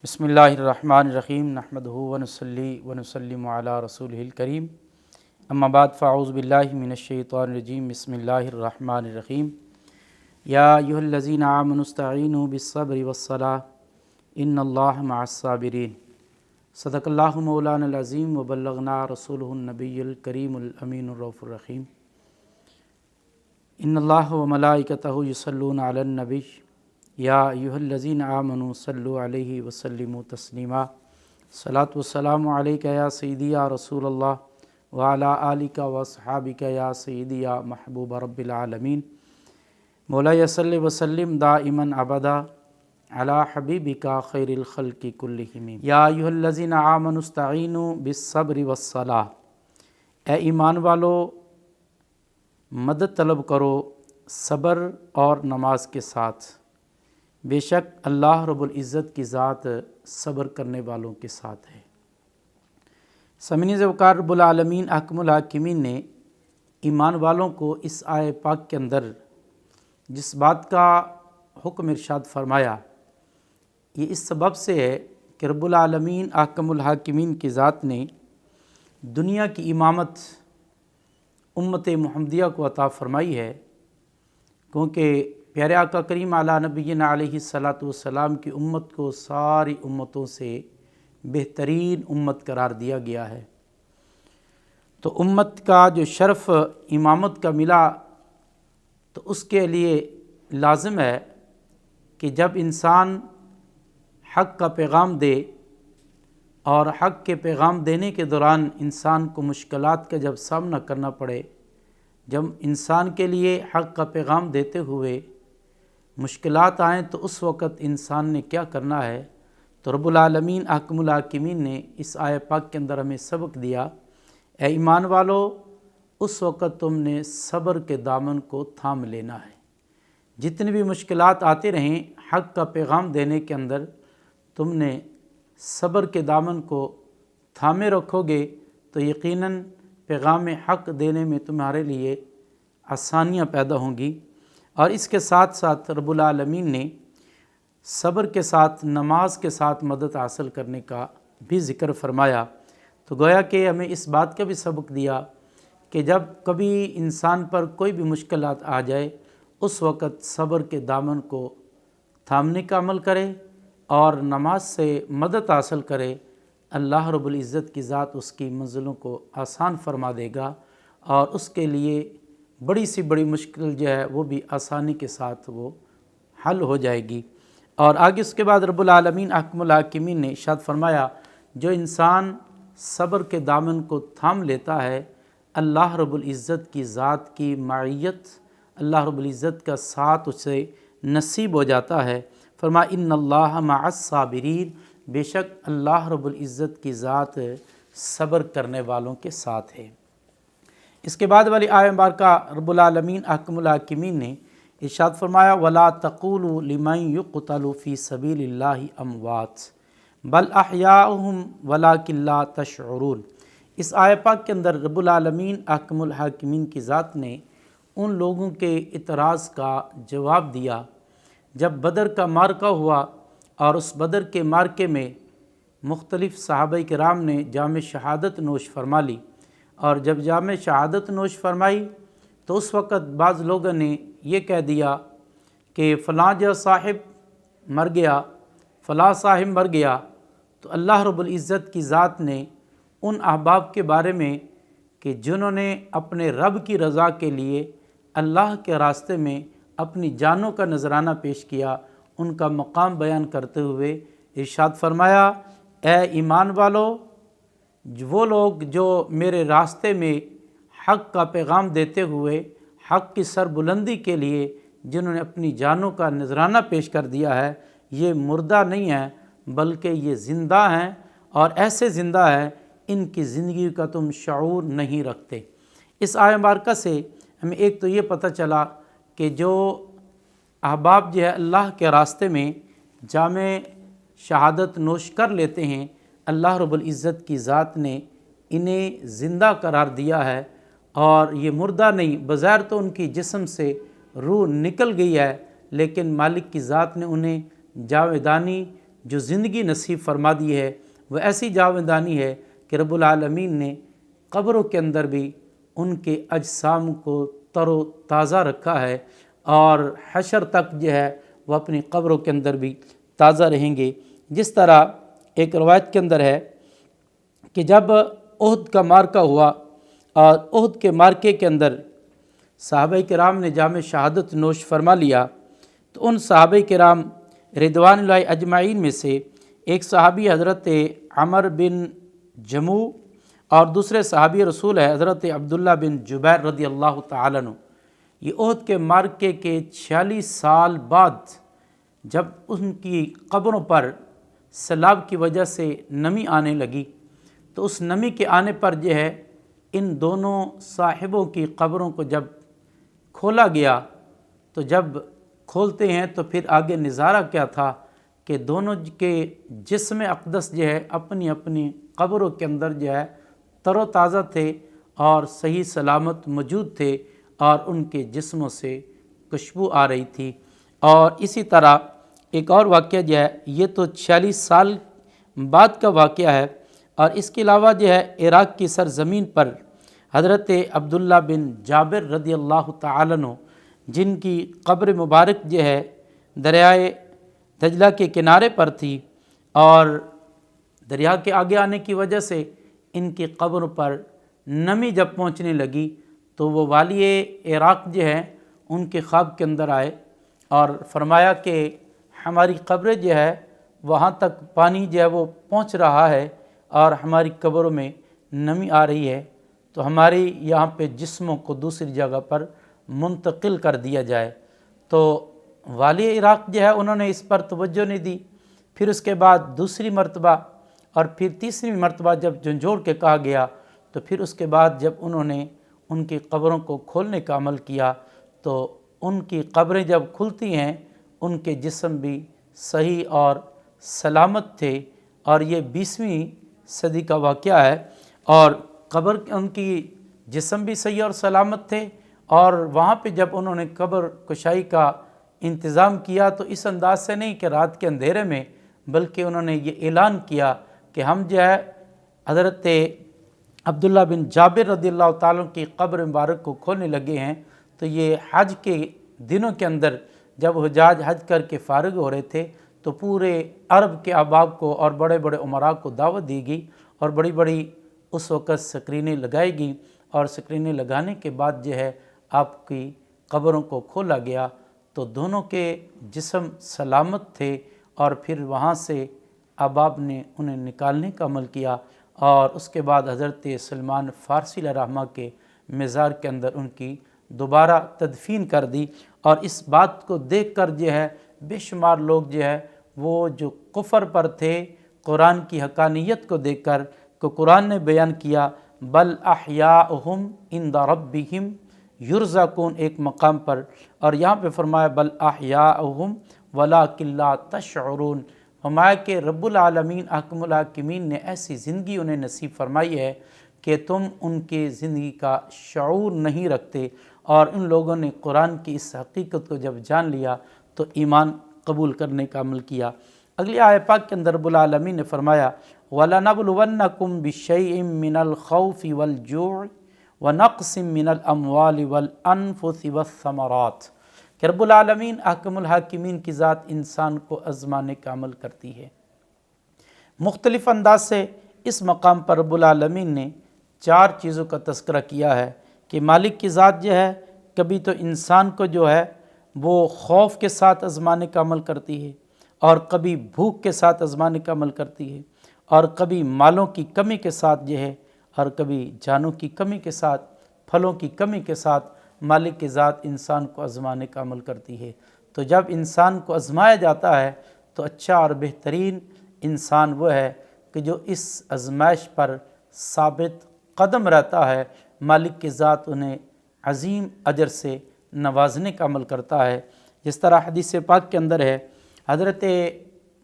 بسم اللہ الرحمن الرحیم نحمدہ ونصلی ونسلم علی رسولہ الکریم اما بعد فاعوذ باللہ من الشیطان الرجیم بسم اللہ الرحمن الرحیم یا ایھا الذین آمنوا استعینوا بالصبر والصلاۃ ان اللہ مع الصابرین صدق اللہ مولانا العظیم وبلغنا رسولہ النبی الکریم الامین الرؤوف الرحیم ان اللہ وملائکتہ یصلون علی النبی یا ایھا الذین آمنوا صلوا علیہ وسلموا تسلیما صلاۃ والسلام علیک یا سیدی یا رسول اللہ وعلی آلک واصحابک یا سیدی یا محبوب رب العالمین مولایا صلی وسلم دائما ابدا علی حبیبک خیر الخلق کلہم یا ایھا الذین آمنوا استعینوا بالصبر والصلاۃ، اے ایمان والو مدد طلب کرو صبر اور نماز کے ساتھ، بے شک اللہ رب العزت کی ذات صبر کرنے والوں کے ساتھ ہے۔ سامعین وقار، رب العالمین احکم الحاکمین نے ایمان والوں کو اس آیہ پاک کے اندر جس بات کا حکم ارشاد فرمایا، یہ اس سبب سے ہے کہ رب العالمین احکم الحاکمین کی ذات نے دنیا کی امامت امت محمدیہ کو عطا فرمائی ہے، کیونکہ پیارے آقا کریم علی نبینا علیہ الصلاۃ والسلام کی امت کو ساری امتوں سے بہترین امت قرار دیا گیا ہے۔ تو امت کا جو شرف امامت کا ملا، تو اس کے لیے لازم ہے کہ جب انسان حق کا پیغام دے، اور حق کے پیغام دینے کے دوران انسان کو مشکلات کا جب سامنا کرنا پڑے، جب انسان کے لیے حق کا پیغام دیتے ہوئے مشکلات آئیں، تو اس وقت انسان نے کیا کرنا ہے؟ تو رب العالمین احکم الحاکمین نے اس آیہ پاک کے اندر ہمیں سبق دیا، اے ایمان والو، اس وقت تم نے صبر کے دامن کو تھام لینا ہے۔ جتنی بھی مشکلات آتے رہیں، حق کا پیغام دینے کے اندر تم نے صبر کے دامن کو تھامے رکھو گے تو یقیناً پیغام حق دینے میں تمہارے لیے آسانیاں پیدا ہوں گی۔ اور اس کے ساتھ ساتھ رب العالمین نے صبر کے ساتھ نماز کے ساتھ مدد حاصل کرنے کا بھی ذکر فرمایا۔ تو گویا کہ ہمیں اس بات کا بھی سبق دیا کہ جب کبھی انسان پر کوئی بھی مشکلات آ جائے، اس وقت صبر کے دامن کو تھامنے کا عمل کرے اور نماز سے مدد حاصل کرے۔ اللہ رب العزت کی ذات اس کی منزلوں کو آسان فرما دے گا، اور اس کے لیے بڑی سی بڑی مشکل جو ہے وہ بھی آسانی کے ساتھ وہ حل ہو جائے گی۔ اور آگے اس کے بعد رب العالمین احکم الحاکمین نے ارشاد فرمایا، جو انسان صبر کے دامن کو تھام لیتا ہے، اللہ رب العزت کی ذات کی معیت، اللہ رب العزت کا ساتھ اسے نصیب ہو جاتا ہے۔ فرمایا ان اللہ مع الصابرین، بے شک اللہ رب العزت کی ذات صبر کرنے والوں کے ساتھ ہے۔ اس کے بعد والی آیہ مبارکہ رب العالمین احکم الحاکمین نے ارشاد فرمایا، وَلَا تَقُولُوا لِمَن يُقْتَلُ فِي سَبِيلِ اللَّهِ أَمْوَاتٌ بَلْ أَحْيَاءٌ وَلَٰكِن لَّا تَشْعُرُونَ۔ اس آیہ پاک کے اندر رب العالمین احکم الحاکمین کی ذات نے ان لوگوں کے اعتراض کا جواب دیا جب بدر کا معرکہ ہوا، اور اس بدر کے معرکے میں مختلف صحابہ کرام نے جام شہادت نوش فرما لی، اور جب جام شہادت نوش فرمائی تو اس وقت بعض لوگوں نے یہ کہہ دیا کہ فلاں جو صاحب مر گیا، فلاں صاحب مر گیا۔ تو اللہ رب العزت کی ذات نے ان احباب کے بارے میں کہ جنہوں نے اپنے رب کی رضا کے لیے اللہ کے راستے میں اپنی جانوں کا نذرانہ پیش کیا، ان کا مقام بیان کرتے ہوئے ارشاد فرمایا، اے ایمان والو، وہ لوگ جو میرے راستے میں حق کا پیغام دیتے ہوئے حق کی سربلندی کے لیے جنہوں نے اپنی جانوں کا نذرانہ پیش کر دیا ہے، یہ مردہ نہیں ہیں بلکہ یہ زندہ ہیں، اور ایسے زندہ ہیں ان کی زندگی کا تم شعور نہیں رکھتے۔ اس آیہ مبارکہ سے ہمیں ایک تو یہ پتہ چلا کہ جو احباب جو ہے اللہ کے راستے میں جام شہادت نوش کر لیتے ہیں، اللہ رب العزت کی ذات نے انہیں زندہ قرار دیا ہے، اور یہ مردہ نہیں، بظاہر تو ان کی جسم سے روح نکل گئی ہے، لیکن مالک کی ذات نے انہیں جاویدانی جو زندگی نصیب فرما دی ہے وہ ایسی جاویدانی ہے کہ رب العالمین نے قبروں کے اندر بھی ان کے اجسام کو تر و تازہ رکھا ہے، اور حشر تک جو ہے وہ اپنی قبروں کے اندر بھی تازہ رہیں گے۔ جس طرح ایک روایت کے اندر ہے کہ جب احد کا معرکہ ہوا اور احد کے معرکے کے اندر صحابہ کرام نے جام شہادت نوش فرما لیا، تو ان صحابہ کرام رضوان اللہ اجمعین میں سے ایک صحابی حضرت عمر بن جموع اور دوسرے صحابی رسول ہے حضرت عبداللہ بن جبیر رضی اللہ تعالیٰ عنہ، یہ احد کے معرکے کے 46 سال بعد جب ان کی قبروں پر سیلاب کی وجہ سے نمی آنے لگی، تو اس نمی کے آنے پر جو ہے ان دونوں صاحبوں کی قبروں کو جب کھولا گیا، تو جب کھولتے ہیں تو پھر آگے نظارہ کیا تھا کہ دونوں کے جسم اقدس جو ہے اپنی اپنی قبروں کے اندر جو ہے تر و تازہ تھے اور صحیح سلامت موجود تھے، اور ان کے جسموں سے خوشبو آ رہی تھی۔ اور اسی طرح ایک اور واقعہ جو ہے، یہ تو 46 سال بعد کا واقعہ ہے، اور اس کے علاوہ جو ہے عراق کی سرزمین پر حضرت عبداللہ بن جابر رضی اللہ تعالیٰ عنہ، جن کی قبر مبارک جو ہے دریائے دجلہ کے کنارے پر تھی، اور دریا کے آگے آنے کی وجہ سے ان کی قبر پر نمی جب پہنچنے لگی، تو وہ والی عراق جو ہے ان کے خواب کے اندر آئے اور فرمایا کہ ہماری قبر جو ہے وہاں تک پانی جو ہے وہ پہنچ رہا ہے اور ہماری قبروں میں نمی آ رہی ہے، تو ہماری یہاں پہ جسموں کو دوسری جگہ پر منتقل کر دیا جائے۔ تو والی عراق جو ہے انہوں نے اس پر توجہ نہیں دی۔ پھر اس کے بعد دوسری مرتبہ اور پھر تیسری مرتبہ جب جھنجھوڑ کے کہا گیا، تو پھر اس کے بعد جب انہوں نے ان کی قبروں کو کھولنے کا عمل کیا، تو ان کی قبریں جب کھلتی ہیں ان کے جسم بھی صحیح اور سلامت تھے، اور یہ 20ویں صدی کا واقعہ ہے، اور قبر ان کی جسم بھی صحیح اور سلامت تھے، اور وہاں پہ جب انہوں نے قبر کشائی کا انتظام کیا تو اس انداز سے نہیں کہ رات کے اندھیرے میں، بلکہ انہوں نے یہ اعلان کیا کہ ہم جو ہے حضرت عبداللہ بن جابر رضی اللہ تعالیٰ کی قبر مبارک کو کھولنے لگے ہیں۔ تو یہ حج کے دنوں کے اندر جب حجاج حج کر کے فارغ ہو رہے تھے، تو پورے عرب کے احباب کو اور بڑے بڑے عمراء کو دعوت دی گئی، اور بڑی بڑی اس وقت سکرینیں لگائی گئیں، اور سکرینیں لگانے کے بعد جو ہے آپ کی قبروں کو کھولا گیا، تو دونوں کے جسم سلامت تھے، اور پھر وہاں سے احباب نے انہیں نکالنے کا عمل کیا، اور اس کے بعد حضرت سلمان فارسی علیہ الرحمہ کے مزار کے اندر ان کی دوبارہ تدفین کر دی۔ اور اس بات کو دیکھ کر جو ہے بے شمار لوگ جو ہے وہ جو کفر پر تھے، قرآن کی حقانیت کو دیکھ کر، کہ قرآن نے بیان کیا بل احیاءہم عند ربہم یرزقون ایک مقام پر، اور یہاں پہ فرمایا بل احیاءہم ولکن لا تشعرون، فرمایا کہ رب العالمین احکم الحاکمین نے ایسی زندگی انہیں نصیب فرمائی ہے کہ تم ان کے زندگی کا شعور نہیں رکھتے۔ اور ان لوگوں نے قرآن کی اس حقیقت کو جب جان لیا تو ایمان قبول کرنے کا عمل کیا۔ اگلی آیت پاک کے اندر رب العالمین نے فرمایا وَلَنَبْلُوَنَّكُمْ بِشَيْءٍ مِّنَ الْخَوْفِ وَالْجُوعِ وَنَقْصٍ مِّنَ الْأَمْوَالِ وَالْأَنفُسِ وَالثَّمَرَاتِ، کہ رب العالمین احکم الحاکمین کی ذات انسان کو آزمانے کا عمل کرتی ہے۔ مختلف انداز سے اس مقام پر رب العالمین نے 4 چیزوں کا تذکرہ کیا ہے کہ مالک کی ذات جو ہے کبھی تو انسان کو جو ہے وہ خوف کے ساتھ آزمانے کا عمل کرتی ہے، اور کبھی بھوک کے ساتھ آزمانے کا عمل کرتی ہے، اور کبھی مالوں کی کمی کے ساتھ جو ہے، اور کبھی جانوں کی کمی کے ساتھ، پھلوں کی کمی کے ساتھ مالک کی ذات انسان کو آزمانے کا عمل کرتی ہے۔ تو جب انسان کو آزمایا جاتا ہے تو اچھا اور بہترین انسان وہ ہے کہ جو اس آزمائش پر ثابت قدم رہتا ہے، مالک کی ذات انہیں عظیم اجر سے نوازنے کا عمل کرتا ہے۔ جس طرح حدیث پاک کے اندر ہے، حضرت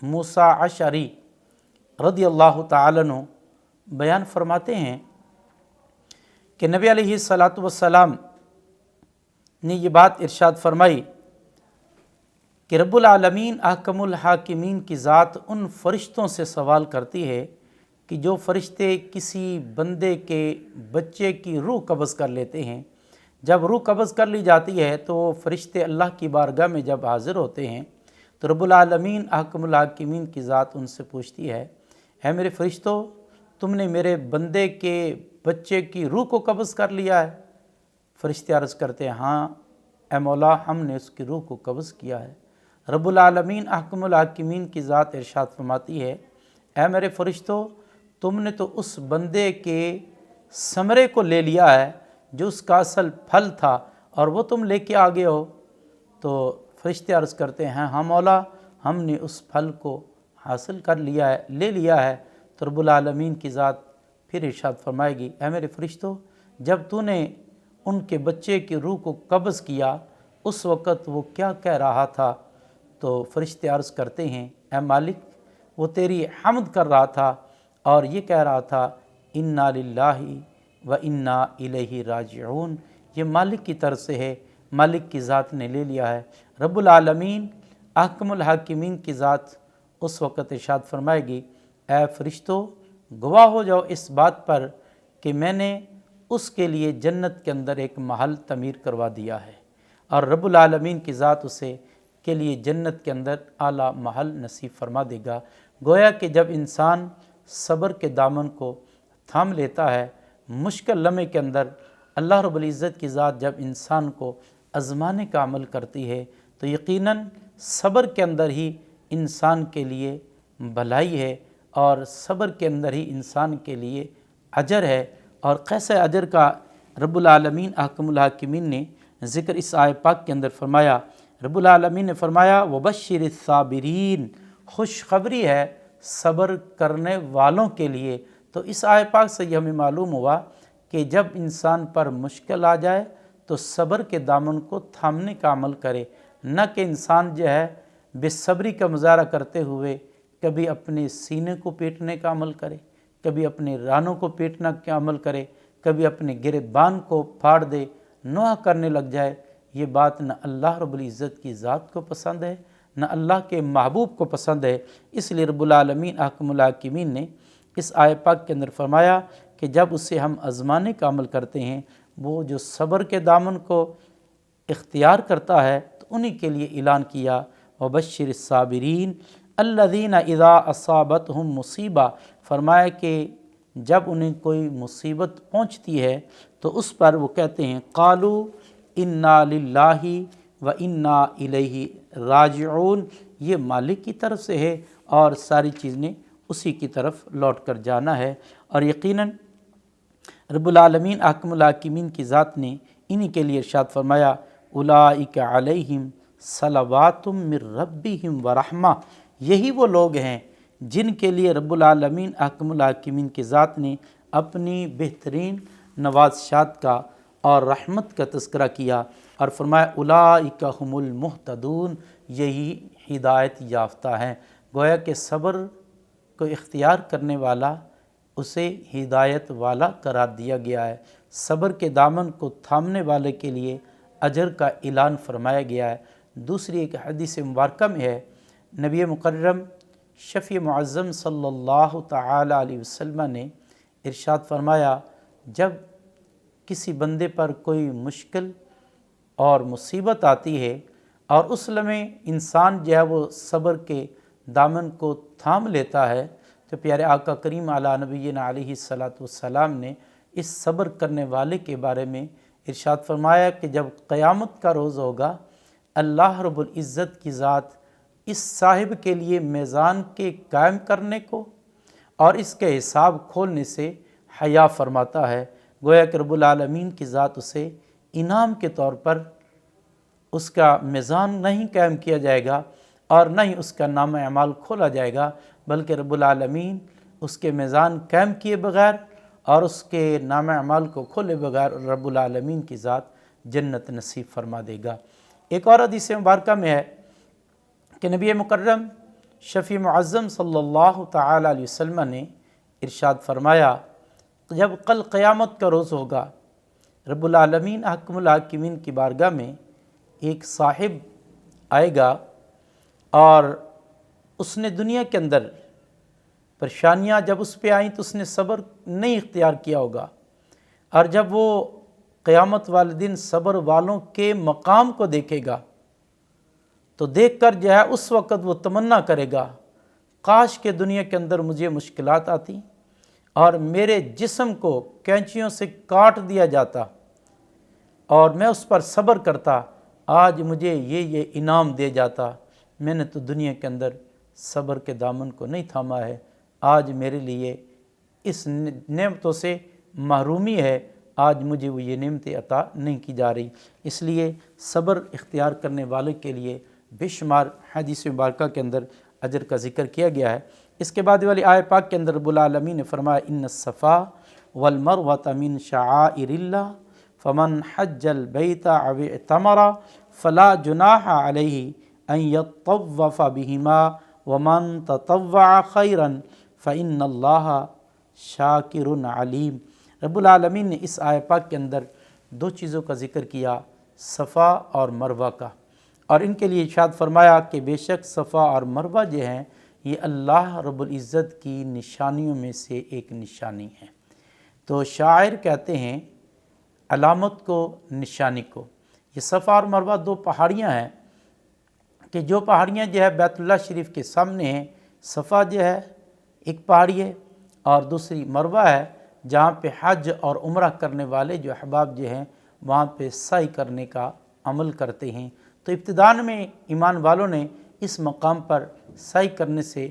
موسیٰ اشعری رضی اللہ تعالیٰ عنہ بیان فرماتے ہیں کہ نبی علیہ الصلاۃ والسلام نے یہ بات ارشاد فرمائی کہ رب العالمین احکم الحاکمین کی ذات ان فرشتوں سے سوال کرتی ہے کہ جو فرشتے کسی بندے کے بچے کی روح قبض کر لیتے ہیں، جب روح قبض کر لی جاتی ہے تو وہ فرشتے اللہ کی بارگاہ میں جب حاضر ہوتے ہیں تو رب العالمین احکم الحاکمین کی ذات ان سے پوچھتی ہے، اے میرے فرشتوں، تم نے میرے بندے کے بچے کی روح کو قبض کر لیا ہے؟ فرشتے عرض کرتے ہیں، ہاں اے مولا، ہم نے اس کی روح کو قبض کیا ہے۔ رب العالمین احکم الحاکمین کی ذات ارشاد فرماتی ہے، اے میرے فرشتوں، تم نے تو اس بندے کے ثمرے کو لے لیا ہے جو اس کا اصل پھل تھا، اور وہ تم لے کے آگے ہو۔ تو فرشتے عرض کرتے ہیں، ہاں مولا، ہم نے اس پھل کو حاصل کر لیا ہے، لے لیا ہے۔ تو رب العالمین کی ذات پھر ارشاد فرمائے گی، اے میرے فرشتوں، جب تو نے ان کے بچے کی روح کو قبض کیا اس وقت وہ کیا کہہ رہا تھا؟ تو فرشتے عرض کرتے ہیں، اے مالک، وہ تیری حمد کر رہا تھا اور یہ کہہ رہا تھا، انا للہ و انا الیہ راجعون۔ یہ مالک کی طرف سے ہے، مالک کی ذات نے لے لیا ہے۔ رب العالمین احکم الحاکمین کی ذات اس وقت ارشاد فرمائے گی، اے فرشتوں، گواہ ہو جاؤ اس بات پر کہ میں نے اس کے لیے جنت کے اندر ایک محل تعمیر کروا دیا ہے، اور رب العالمین کی ذات اسے کے لیے جنت کے اندر اعلیٰ محل نصیب فرما دے گا۔ گویا کہ جب انسان صبر کے دامن کو تھام لیتا ہے، مشکل لمحے کے اندر اللہ رب العزت کی ذات جب انسان کو آزمانے کا عمل کرتی ہے تو یقیناً صبر کے اندر ہی انسان کے لیے بھلائی ہے، اور صبر کے اندر ہی انسان کے لیے اجر ہے۔ اور قیسہ اجر کا رب العالمین احکم الحاکمین نے ذکر اس آیت پاک کے اندر فرمایا۔ رب العالمین نے فرمایا، وَبَشِّرِ الصَّابِرِينَ، خوشخبری ہے صبر کرنے والوں کے لیے۔ تو اس آیت پاک سے یہ ہمیں معلوم ہوا کہ جب انسان پر مشکل آ جائے تو صبر کے دامن کو تھامنے کا عمل کرے، نہ کہ انسان جو ہے بے صبری کا مظاہرہ کرتے ہوئے کبھی اپنے سینے کو پیٹنے کا عمل کرے، کبھی اپنے رانوں کو پیٹنا کا عمل کرے، کبھی اپنے گریبان کو پھاڑ دے، نوحہ کرنے لگ جائے۔ یہ بات نہ اللہ رب العزت کی ذات کو پسند ہے، نہ اللہ کے محبوب کو پسند ہے۔ اس لیے رب العالمین احکم الحاکمین نے اس آیت پاک کے اندر فرمایا کہ جب اسے ہم آزمانے کا عمل کرتے ہیں، وہ جو صبر کے دامن کو اختیار کرتا ہے تو انہی کے لیے اعلان کیا، وَبَشِّرِ الصَّابِرِينَ الَّذِينَ اِذَا أَصَابَتْهُمْ مُصِیبَہ، فرمایا کہ جب انہیں کوئی مصیبت پہنچتی ہے تو اس پر وہ کہتے ہیں، قالوا انا للہ و انا الیہ راجعون، یہ مالک کی طرف سے ہے اور ساری چیزیں اسی کی طرف لوٹ کر جانا ہے۔ اور یقیناً رب العالمین احکم الحاکمین کی ذات نے انہی کے لیے ارشاد فرمایا، اولئک علیہم صلوات من ربہم ورحمہ، یہی وہ لوگ ہیں جن کے لیے رب العالمین احکم الحاکمین کی ذات نے اپنی بہترین نوازشات کا اور رحمت کا تذکرہ کیا، اور فرمایا اولئک ھم المہتدون، یہی ہدایت یافتہ ہیں۔ گویا کہ صبر کو اختیار کرنے والا اسے ہدایت والا قرار دیا گیا ہے، صبر کے دامن کو تھامنے والے کے لیے اجر کا اعلان فرمایا گیا ہے۔ دوسری ایک حدیث مبارکہ میں ہے، نبی مکرم شفیع معظم صلی اللہ تعالی علیہ وسلم نے ارشاد فرمایا، جب کسی بندے پر کوئی مشکل اور مصیبت آتی ہے اور اس لمحے انسان جو ہے وہ صبر کے دامن کو تھام لیتا ہے، تو پیارے آقا کریم علی نبینا علیہ الصلاۃ والسلام نے اس صبر کرنے والے کے بارے میں ارشاد فرمایا کہ جب قیامت کا روز ہوگا، اللہ رب العزت کی ذات اس صاحب کے لیے میزان کے قائم کرنے کو اور اس کے حساب کھولنے سے حیا فرماتا ہے۔ گویا کہ رب العالمین کی ذات اسے انعام کے طور پر اس کا میزان نہیں قائم کیا جائے گا اور نہ ہی اس کا نامہ اعمال کھولا جائے گا، بلکہ رب العالمین اس کے میزان قائم کیے بغیر اور اس کے نامہ اعمال کو کھولے بغیر رب العالمین کی ذات جنت نصیب فرما دے گا۔ ایک اور حدیث مبارکہ میں ہے کہ نبی مکرم شفیع معظم صلی اللہ تعالی علیہ وسلم نے ارشاد فرمایا، جب کل قیامت کا روز ہوگا، رب العالمین احکم الحاکمین کی بارگاہ میں ایک صاحب آئے گا اور اس نے دنیا کے اندر پریشانیاں جب اس پہ آئیں تو اس نے صبر نہیں اختیار کیا ہوگا، اور جب وہ قیامت والے دن صبر والوں کے مقام کو دیکھے گا تو دیکھ کر جو ہے اس وقت وہ تمنا کرے گا، کاش کہ دنیا کے اندر مجھے مشکلات آتی اور میرے جسم کو کینچیوں سے کاٹ دیا جاتا اور میں اس پر صبر کرتا، آج مجھے یہ انعام دے جاتا، میں نے تو دنیا کے اندر صبر کے دامن کو نہیں تھاما ہے، آج میرے لیے اس نعمتوں سے محرومی ہے، آج مجھے وہ یہ نعمتیں عطا نہیں کی جا رہی۔ اس لیے صبر اختیار کرنے والے کے لیے بے شمار حدیث مبارکہ کے اندر اجر کا ذکر کیا گیا ہے۔ اس کے بعد والی آیت پاک کے اندر رب العالمین نے فرمایا ان الصفا والمروۃ من شعائر اللہ فمن حج البیت او اعتمر فلا جناح علیہ ان یطوف بہما ومن تطوع خیرا فإن اللہ شاکر علیم۔ رب العالمین نے اس آیت پاک کے اندر دو چیزوں کا ذکر کیا، صفا اور مروہ کا، اور ان کے لیے ارشاد فرمایا کہ بے شک صفا اور مروہ جو ہیں یہ اللہ رب العزت کی نشانیوں میں سے ایک نشانی ہے۔ تو شاعر کہتے ہیں علامت کو، نشانی کو۔ یہ صفا اور مروہ دو پہاڑیاں ہیں کہ جو پہاڑیاں جو ہے بیت اللہ شریف کے سامنے ہیں، صفا جو ہے ایک پہاڑی ہے اور دوسری مروہ ہے جہاں پہ حج اور عمرہ کرنے والے جو احباب جو ہیں وہاں پہ سعی کرنے کا عمل کرتے ہیں۔ تو ابتدان میں ایمان والوں نے اس مقام پر سعی کرنے سے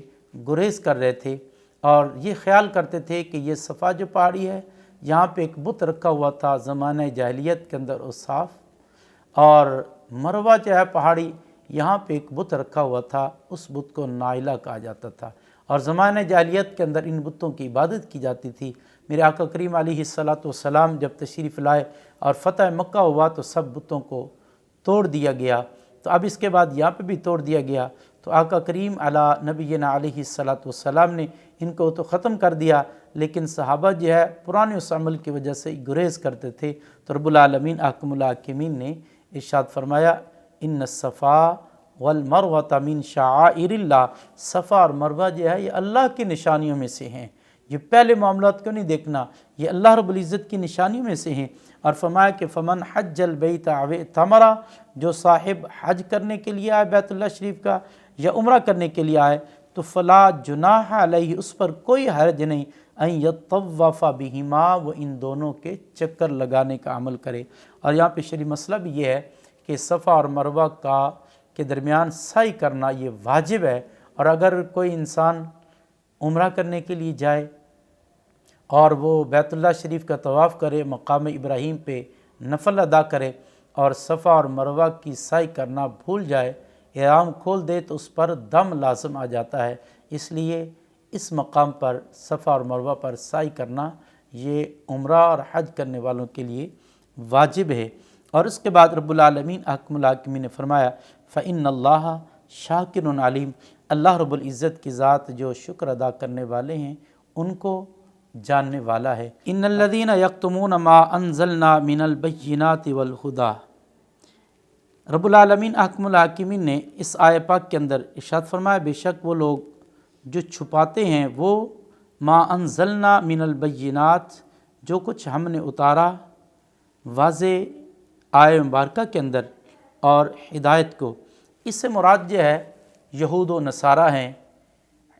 گریز کر رہے تھے اور یہ خیال کرتے تھے کہ یہ صفا جو پہاڑی ہے یہاں پہ ایک بت رکھا ہوا تھا زمانہ جاہلیت کے اندر اوصاف، اور مروہ جو ہے پہاڑی یہاں پہ ایک بت رکھا ہوا تھا، اس بت کو نائلہ کہا جاتا تھا، اور زمانہ جاہلیت کے اندر ان بتوں کی عبادت کی جاتی تھی۔ میرے آقا کریم علیہ السلام جب تشریف لائے اور فتح مکہ ہوا تو سب بتوں کو توڑ دیا گیا، تو اب اس کے بعد یہاں پہ بھی توڑ دیا گیا، تو آقا کریم علی نبینا علیہ السلام نے ان کو تو ختم کر دیا، لیکن صحابہ جو ہے پرانے اس عمل کی وجہ سے گریز کرتے تھے، تو رب العالمین احکم الحاکمین نے ارشاد فرمایا ان الصفا والمروۃ من شعائر اللہ، صفا اور مروہ جو ہے یہ اللہ کی نشانیوں میں سے ہیں۔ یہ پہلے معاملات کو نہیں دیکھنا، یہ اللہ رب العزت کی نشانیوں میں سے ہیں، اور فرمایا کہ فمن حج البیت او اعتمر، جو صاحب حج کرنے کے لیے آئے بیت اللہ شریف کا یا عمرہ کرنے کے لیے آئے تو فلا جناح علیہ، اس پر کوئی حرج نہیں، ان یطوف بہما، وہ ان دونوں کے چکر لگانے کا عمل کرے۔ اور یہاں پہ شرعی مسئلہ بھی یہ ہے کہ صفا اور مروہ کے درمیان سعی کرنا یہ واجب ہے، اور اگر کوئی انسان عمرہ کرنے کے لیے جائے اور وہ بیت اللہ شریف کا طواف کرے، مقام ابراہیم پہ نفل ادا کرے اور صفا اور مروہ کی سعی کرنا بھول جائے، احرام کھول دے تو اس پر دم لازم آ جاتا ہے، اس لیے اس مقام پر صفا اور مروہ پر سعی کرنا یہ عمرہ اور حج کرنے والوں کے لیے واجب ہے۔ اور اس کے بعد رب العالمین احکم الحاکمین نے فرمایا فإن اللہ شاکر علیم، اللہ رب العزت کی ذات جو شکر ادا کرنے والے ہیں ان کو جاننے والا ہے۔ ان الذین یکتمون ما انزلنا من البینات والہدی، رب العالمین احکم الحاکمین نے اس آیت پاک کے اندر ارشاد فرمایا بے شک وہ لوگ جو چھپاتے ہیں وہ ما انزلنا من البینات، جو کچھ ہم نے اتارا واضح آیت مبارکہ کے اندر اور ہدایت کو، اس سے مراد جو ہے یہود و نصارہ ہیں۔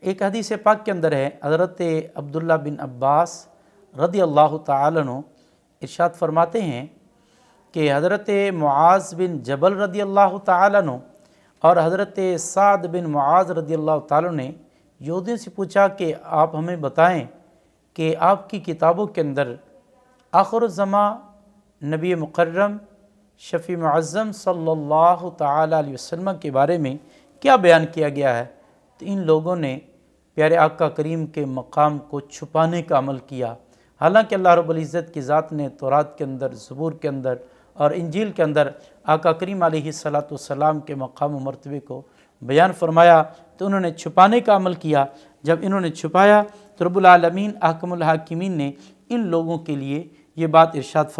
ایک حدیث پاک کے اندر ہے، حضرت عبداللہ بن عباس رضی اللہ تعالیٰ عنہ ارشاد فرماتے ہیں کہ حضرت معاذ بن جبل رضی اللہ تعالیٰ عنہ اور حضرت سعد بن معاذ رضی اللہ تعالیٰ عنہ نے یہودیوں سے پوچھا کہ آپ ہمیں بتائیں کہ آپ کی کتابوں کے اندر آخر الزمان نبی مکرم شفیع معظم صلی اللہ تعالیٰ علیہ وسلم کے بارے میں کیا بیان کیا گیا ہے؟ تو ان لوگوں نے پیارے آقا کریم کے مقام کو چھپانے کا عمل کیا، حالانکہ اللہ رب العزت کی ذات نے تورات کے اندر، زبور کے اندر اور انجیل کے اندر آقا کریم علیہ السلام کے مقام و مرتبے کو بیان فرمایا، تو انہوں نے چھپانے کا عمل کیا۔ جب انہوں نے چھپایا تو رب العالمین احکم الحاکمین نے ان لوگوں کے لیے یہ بات ارشاد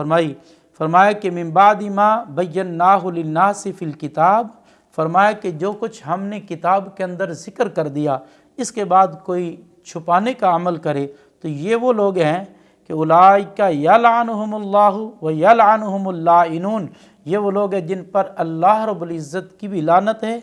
فرمایا کہ من بعد ما بیناہ للناس فی الکتاب فرمایا کہ جو کچھ ہم نے کتاب کے اندر ذکر کر دیا اس کے بعد کوئی چھپانے کا عمل کرے تو یہ وہ لوگ ہیں کہ اولئک یلعنہم اللہ و یلعنہم اللاعنون، یہ وہ لوگ ہیں جن پر اللہ رب العزت کی بھی لعنت ہے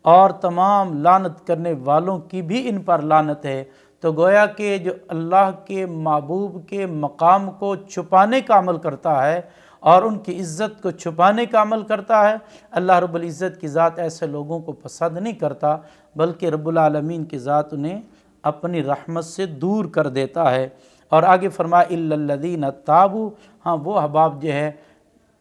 اور تمام لعنت کرنے والوں کی بھی ان پر لعنت ہے۔ تو گویا کہ جو اللہ کے محبوب کے مقام کو چھپانے کا عمل کرتا ہے اور ان کی عزت کو چھپانے کا عمل کرتا ہے، اللہ رب العزت کی ذات ایسے لوگوں کو پسند نہیں کرتا، بلکہ رب العالمین کی ذات انہیں اپنی رحمت سے دور کر دیتا ہے۔ اور آگے فرمایا الا الذین تابوا، ہاں وہ احباب جو ہے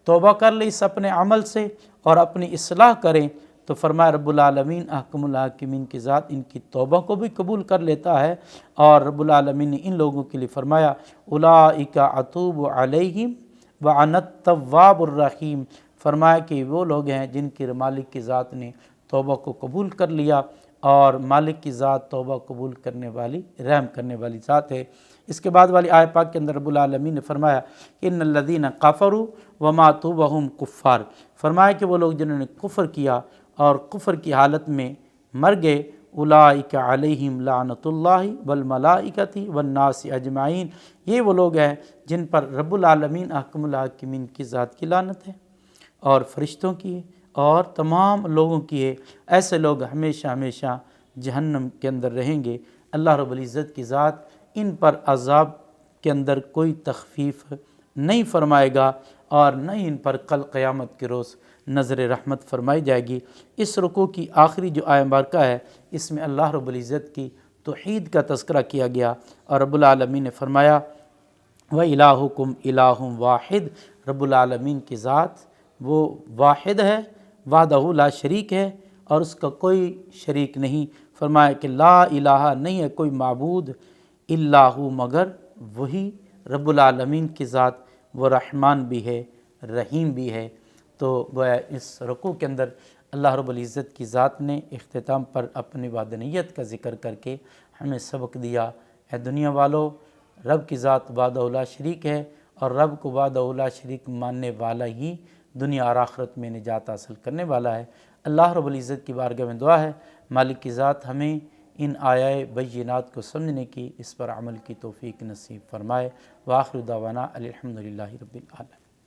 توبہ کر لیں اس اپنے عمل سے اور اپنی اصلاح کریں، تو فرمایا رب العالمین احکم الحاکمین کی ذات ان کی توبہ کو بھی قبول کر لیتا ہے۔ اور رب العالمین نے ان لوگوں کے لیے فرمایا اولئک اتوب علیہم وانا التواب الرحیم، فرمایا کہ وہ لوگ ہیں جن کے مالک کی ذات نے توبہ کو قبول کر لیا اور مالک کی ذات توبہ قبول کرنے والی رحم کرنے والی ذات ہے۔ اس کے بعد والی آیت پاک کے اندر رب العالمین نے فرمایا ان الذین کفروا وماتوا وهم کفار، فرمایا کہ وہ لوگ جنہوں نے کفر کیا اور کفر کی حالت میں مر گئے، اولئک علیہم لعنت اللہ والملائکۃ والناس اجمعین، یہ وہ لوگ ہیں جن پر رب العالمین احکم الحاکمین کی ذات کی لعنت ہے اور فرشتوں کی ہے اور تمام لوگوں کی ہے۔ ایسے لوگ ہمیشہ ہمیشہ جہنم کے اندر رہیں گے۔ اللہ رب العزت کی ذات ان پر عذاب کے اندر کوئی تخفیف نہیں فرمائے گا اور نہ ہی ان پر کل قیامت کے روز نظر رحمت فرمائی جائے گی۔ اس رکوع کی آخری جو آیہ مبارکہ ہے اس میں اللہ رب العزت کی توحید کا تذکرہ کیا گیا اور رب العالمین نے فرمایا وَإِلَٰهُكُمْ إِلَٰهٌ وَاحِدٌ، رب العالمین کی ذات وہ واحد ہے، وحدہ لا شریک ہے اور اس کا کوئی شریک نہیں۔ فرمایا کہ لا الہ، نہیں ہے کوئی معبود الا ہو مگر وہی رب العالمین کی ذات، وہ رحمان بھی ہے رحیم بھی ہے۔ تو گویا اس رکوع کے اندر اللہ رب العزت کی ذات نے اختتام پر اپنی وحدانیت کا ذکر کر کے ہمیں سبق دیا، اے دنیا والو رب کی ذات وحدہ لا شریک ہے اور رب کو وحدہ لا شریک ماننے والا ہی دنیا اور آخرت میں نجات حاصل کرنے والا ہے۔ اللہ رب العزت کی بارگاہ میں دعا ہے مالک کی ذات ہمیں ان آیائے بینات کو سمجھنے کی، اس پر عمل کی توفیق نصیب فرمائے۔ وآخر دعوانا الحمدللہ رب العالمین۔